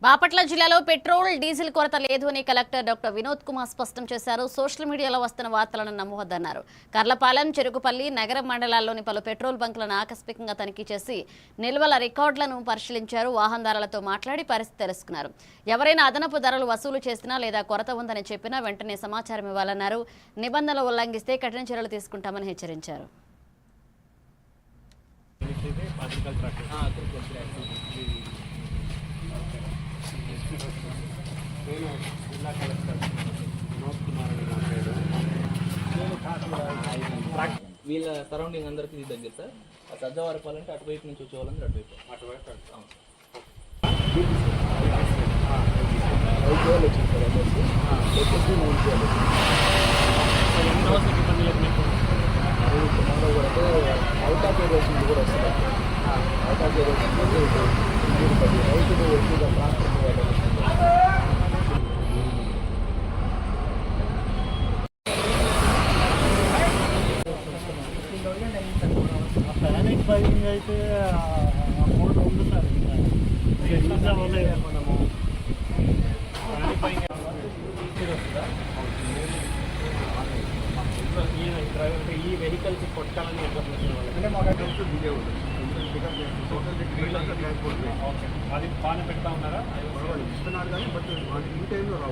బాపట్ల జిల్లాలో petrol diesel కొరత లేదు అని కలెక్టర్ డాక్టర్ వినోద్ కుమార్ స్పష్టం చేశారు. సోషల్ మీడియాలో వస్తున్న వార్తలను నమ్మవద్దన్నారు. కర్లపాలెం, చెరుకుపల్లి నగర మండలాల్లోని పలు పెట్రోల్ బంకులను ఆకస్మికంగా తనిఖీ చేసి నిల్వల రికార్డులను పరిశీలించారు. వాహనదారులతో మాట్లాడి పరిస్థితి తెలుసుకున్నారు. ఎవరైనా అదనపు ధరలు వసూలు చేసినా లేదా కొరత ఉందని చెప్పినా వెంటనే సమాచారం ఇవ్వాలన్నారు. నిబంధనలు ఉల్లంఘిస్తే కఠిన చర్యలు తీసుకుంటామని హెచ్చరించారు. నేను జిల్లా కలెక్టర్ వినోద్ కుమార్ అని మాట్లాడాను. వీళ్ళ సరౌండింగ్ అందరికీ ఇది దగ్గర సార్. ఆ సజ్జవారపాలంటే అటువైపు నుంచి వచ్చే వాళ్ళంటే అటువైపు అవుట్ ఆఫ్ ఏరియాస్ కూడా వస్తుంది. అవుట్ ఆఫ్ ఏరియాస్ రైతులు ఎక్కువగా ట్రాన్స్పోర్ట్ ప్లానింగ్ బైకింగ్ అయితే అమౌంట్ ఉంది సార్. మనము ప్లానింగ్ బైకింగ్ ఈ వెహికల్స్ కొట్టాలని అంటే మాకు అది బాగానే పెడతా ఉన్నారా? ఇస్తున్నారు కానీ బట్ ఈ టైంలో రావు.